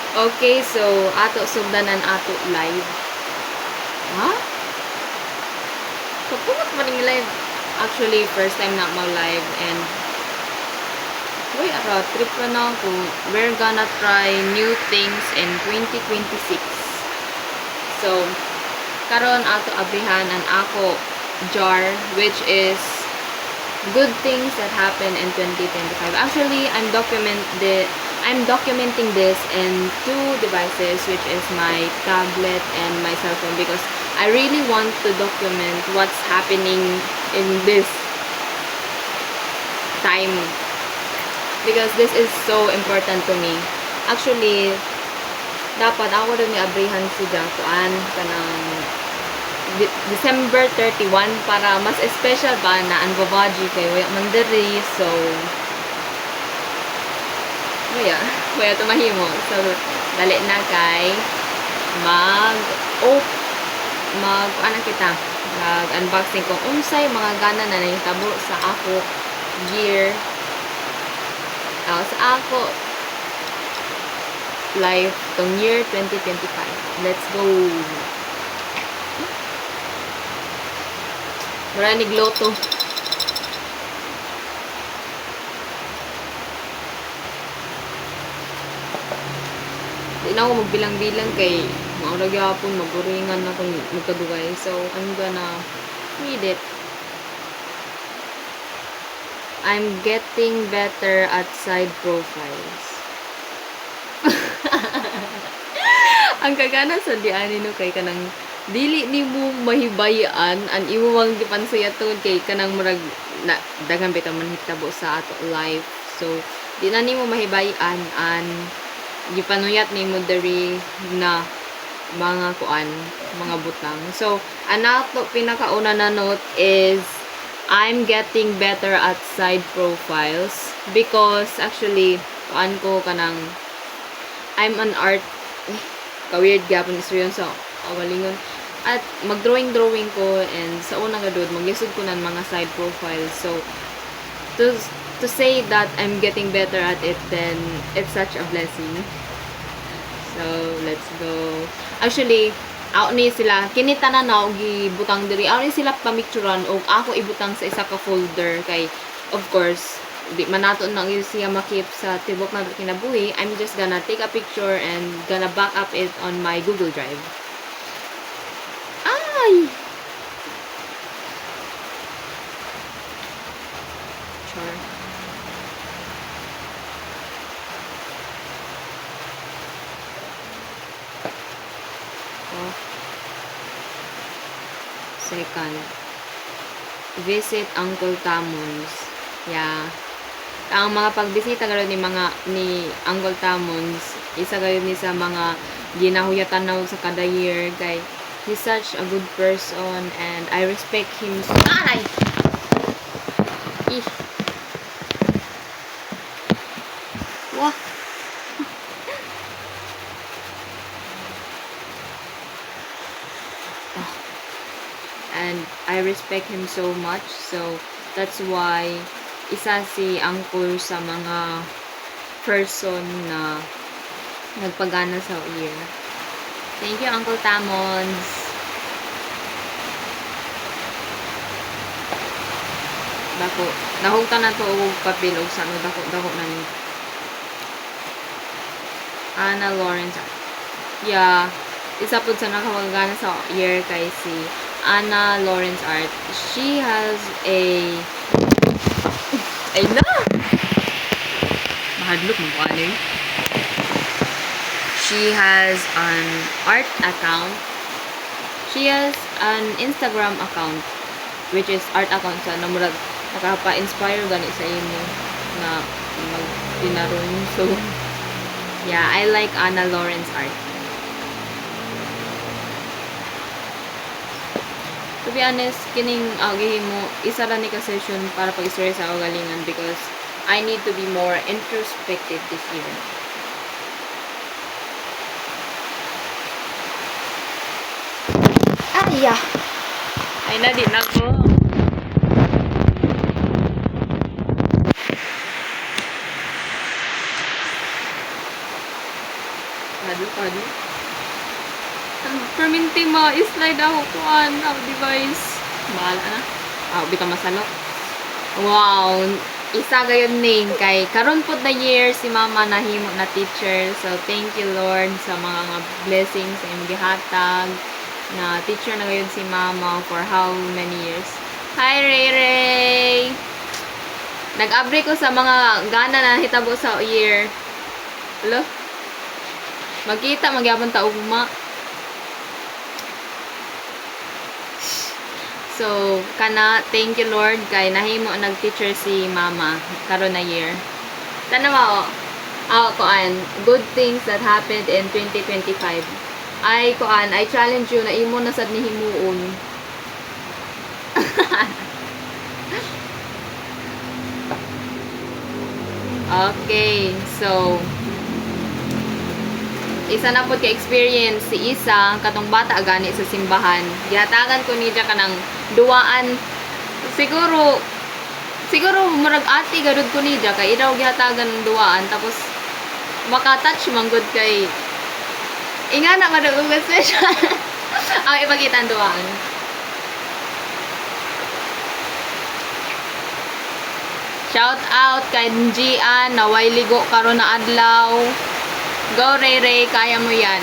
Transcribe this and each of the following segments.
Okay, so ato sugdanan ato live. Ha? Kapunot man yung live. Actually, first time na mo live and wait, trip pa na ako. We're gonna try new things in 2026. So, karon ato abrihan ang ako jar, which is good things that happen in 2025. Actually, I'm documenting this in two devices, which is my tablet and my cell phone, because I really want to document what's happening in this time, because this is so important to me. Actually, dapat ako rin abrihan si Jakuan kanang December 31 para mas special ba na ang babaji kay waya mandiri. So waya tumahimo. So dali na kay ano kita mag unboxing kung unsay mga gana na nahitabo sa ako gear sa ako life tong year 2025. Let's go. Maranig loto. Di na ako magbilang-bilang kay maurag yapon maguringan na kung magkadugay. So, I'm gonna read it. I'm getting better at side profiles. Ang kagana sa diani no kay kanang dili nimo mahibayan an imo mang gipansayaton kay kanang murag na daghan bitaw man hitabo sa ato life. So di na nimo mahibayan an gipanuyat nimo diri na mga mga butang. So anato pinakauna na note is I'm getting better at side profiles because actually ko kanang I'm an art ka-weird gyapon istoryon sa awalingon. At mag-drawing ko and sa unang gadod maglisod ko ng mga side profiles. So to say that I'm getting better at it, then it's such a blessing. So let's go. Actually, out ni sila kinita na og gibutang diri. Out ni sila pamicturan og ako ibutang sa isa ka folder kay of course di manato nang siya makip sa tibok na kinabuhi. I'm just gonna take a picture and gonna back up it on my Google Drive. Ay! Sure. Oh. Second. Visit Uncle Tamons. Yeah. Ang mga pagbisita garo ni Uncle Tamons, isa garo ni sa mga ginahuyatan na sa kada year kay he's such a good person and I respect him so ay. Wah. And I respect him so much, so that's why isa si Uncle sa mga person na nagpagana sa year. Thank you, Uncle Tamons. Dako, nahugta na to og papel og sa dako na ni Anna Lawrence. Yeah, isa pud sa nakapagana sa year kay si Anna Lawrence Art. She has a ay na! Mahadlok mo ba ano? She has an art account. She has an Instagram account which is art account sa namurag nakapa-inspire gani sa imo na magtinarong. So yeah, I like Anna Lawrence Art. To be honest, kining gihimo isa ra ni ka session para pag-story sa galingan because I need to be more introspective this year. Ay na din ako. Kado. Ang perminti ma-slide ako kuan ang device. Bahala na. Bitaw masalo. Wow, isa gayon name kay karon pod na year si mama nahimo na teacher. So thank you Lord sa mga blessings sa imong gihatag na teacher na gayon si mama for how many years. Hi Ray Ray. Nag-abre ko sa mga gana na hitabo sa year. Hello? Magkita magyapon ta ugma. So, kana, thank you Lord, kay nahimo nag-teacher si mama karon na year. Tanawa, good things that happened in 2025. I challenge you na imo na sad ni himuon. Okay, so, isa na po ka-experience si Isa, katong bata gani sa simbahan. Gihatagan ko niya ka ng duwaan. Siguro murag ati gadud ko niya kay idaw gihatagan ng duwaan tapos maka-touch man gud kay inga na madugog special. Ang ipakita ang duwaan. Shout out kay Gian na way ligo karon na adlaw. Go Ray Ray, kaya mo yan.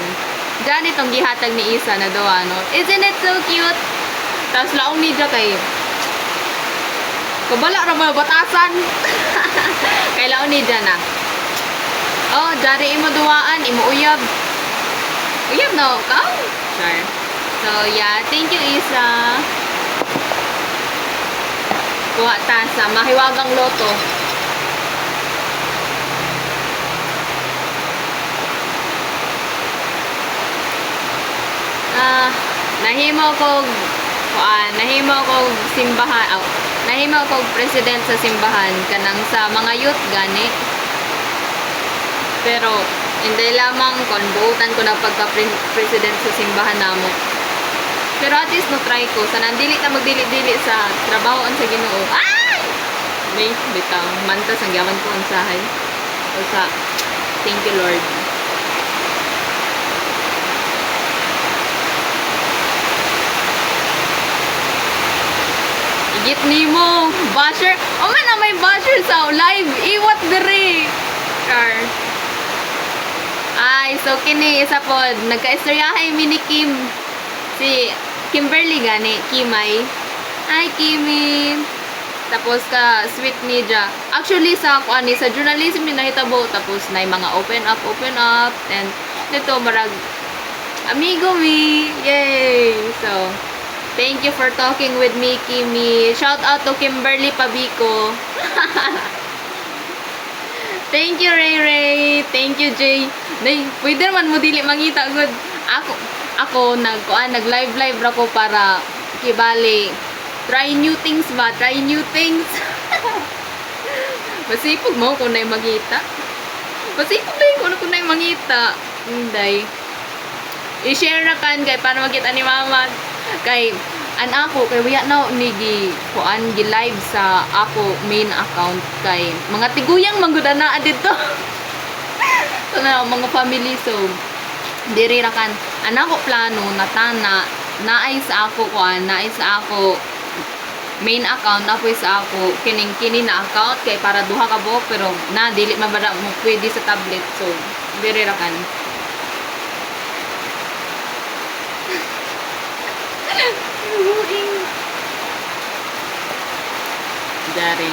Diyan itong gihatag ni Isa na daw, no? Isn't it so cute? Tapos laong ni Diya kay kabala ra ba batasan? Kay laong ni Diya na. Oh, dari imo duwaan, imo uyab. Uyab no, ka? Sure. So, yeah, thank you Isa. Kuha ta sa mahiwagang loto. Nahimo ko simbahan, nahimo ko president sa simbahan kanang sa mga youth gani. Pero hindi lamang kon buutan ko na pagka-president sa simbahan namo. Pero at least no try ko sa nandili ta magdili-dili sa trabahoan sa Ginoo. Ay! May bitaw mantas ang gawan ko ang sahay. O sa thank you Lord. Git nimo basher. O man na may basher sa live. Iwat diri. Char. Ay, so kini isa pod nagka-istoryahay mi ni Kim. Si Kimberly gani, Kimay. Hi Kimi. Tapos ka sweet ni Ja. Actually sa kuan sa journalism ni nahitabo tapos na mga open up and dito marag amigo mi. Yay. So thank you for talking with me, Kimi. Shout out to Kimberly Pabico. Thank you, Ray Ray. Thank you, Jay. Nay, pwede naman mo dili mangita good. Ako nag-live ra ko para kibali. Try new things ba? Try new things. Masipag mo kung na'y mangita. Masipag din kung na'y mangita. Hindi. I-share na kan kay para makita ni mama. Kay ako kay wala na ni gi live sa ako main account kay mga tiguyang manggud na dito. So na mga family so diri ra kan anako plano natana naay sa ako main account na po sa ako kini na account kay para duha ka buok pero na dili man bada mo pwede sa tablet so diri ra kan. Dari.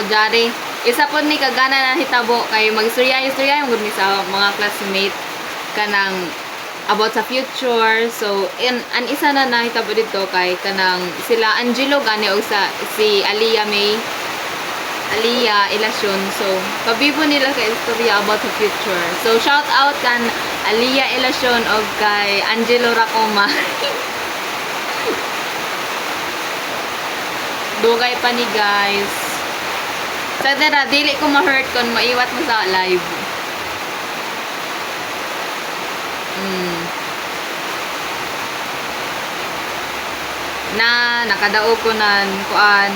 Dari. Isa po ni kagana na hitabo kay mag-istorya yung ni sa mga classmate kanang about sa future. So, an isa na nahitabo dito kay kanang sila Angelo gani o si Aliyah Ilasyon. So, pabibo nila kay istorya about the future. So, shout out kan Aliyah Ilasyon o kay Angelo Racoma. Dugay pa ni guys. Sa dira, dili ko ma-hurt kon maiwat mo sa live. Nakadaog ko nan kuan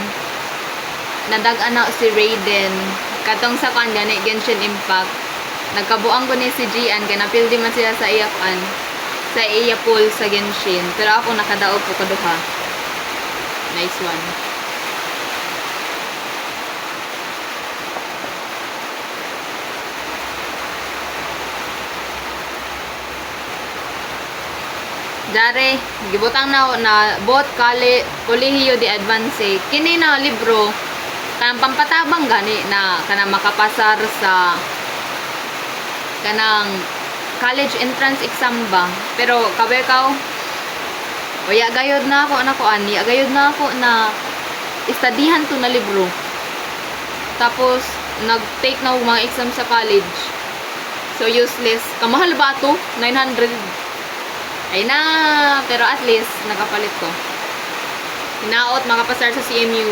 nadag-an na si Raiden. Katong sa kan gani Genshin Impact. Nagkabuang ko ni si Gian kay napildi man sila sa iyakan. Sa iya pool sa Genshin. Pero ako nakadaog ko kaduha. Nice one. Dare, gibutang na bot kolehiyo di advance. Kini na libro kanang pampatabang gani na kanang makapasar sa kanang college entrance exam ba. Pero kabekaw oya gayod na ako ani, agayod na ako na istadihan to na libro. Tapos nag-take na og mga exam sa college. So useless. Kamahal ba to? 900. Ay na, pero at least nakapalit ko. Hinaot makapasar sa CMU.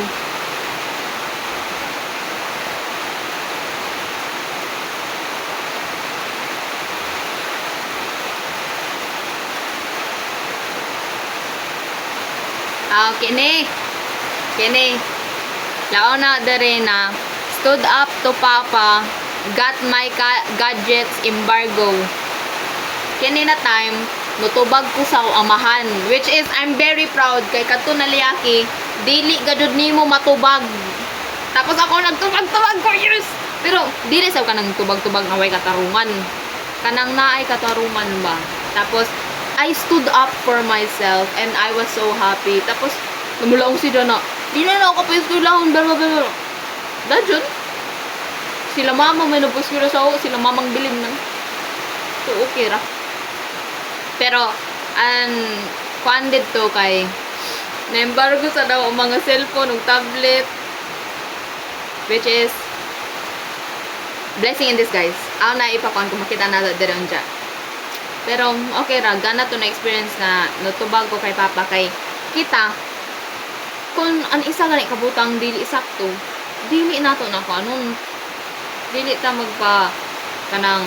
Kini. Lao na dere na stood up to Papa, got my gadgets embargo. Kini na time nutubag ko sa amahan, which is I'm very proud kay kadto na liyaki dili gadud nimo matubag. Tapos ako nagtubag-tubag ko, yes. Pero dili sa kanang tubag-tubag na way katarungan. Kanang naay katarungan ba. Tapos I stood up for myself and I was so happy. Tapos namulaong si Dana. Di na ako pa-eskwelahan, bala. Dadyon. Sila mama may nabuskwela sa ako, sila mamang bilin man. So okay ra. Pero, kuan dito kay na-embargo sa daw ang mga cellphone ug tablet, which is blessing in disguise. Ako na ipakon kung makita na diron dyan. Pero, okay ra. Gana to na experience na natubag ko kay Papa kay kita, kung an isa gani kabutang dili sakto, dili nato na ko anon. Dili ta magpa kanang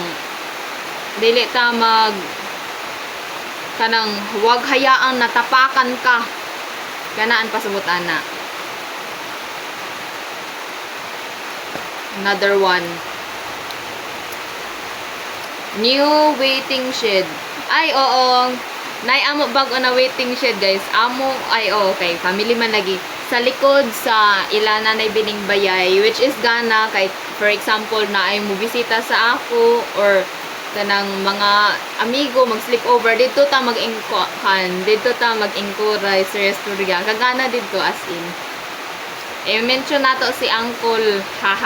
dili ta mag kanang huwag hayaang natapakan ka. Ganaan pasabutan na. Another one. New waiting shed. Ay, oo. Amo bago na waiting shed, guys. Amo, ay, okay. Family man lagi. Sa likod sa ilana na bining bayay, which is gana, kay, for example, na ay mo bisita sa ako, or kanang mga amigo mag-sleep over dito ta mag-ingkuhan, dito ta mag-ingkuray sa restorya kagana dito as in mention nato si Uncle haha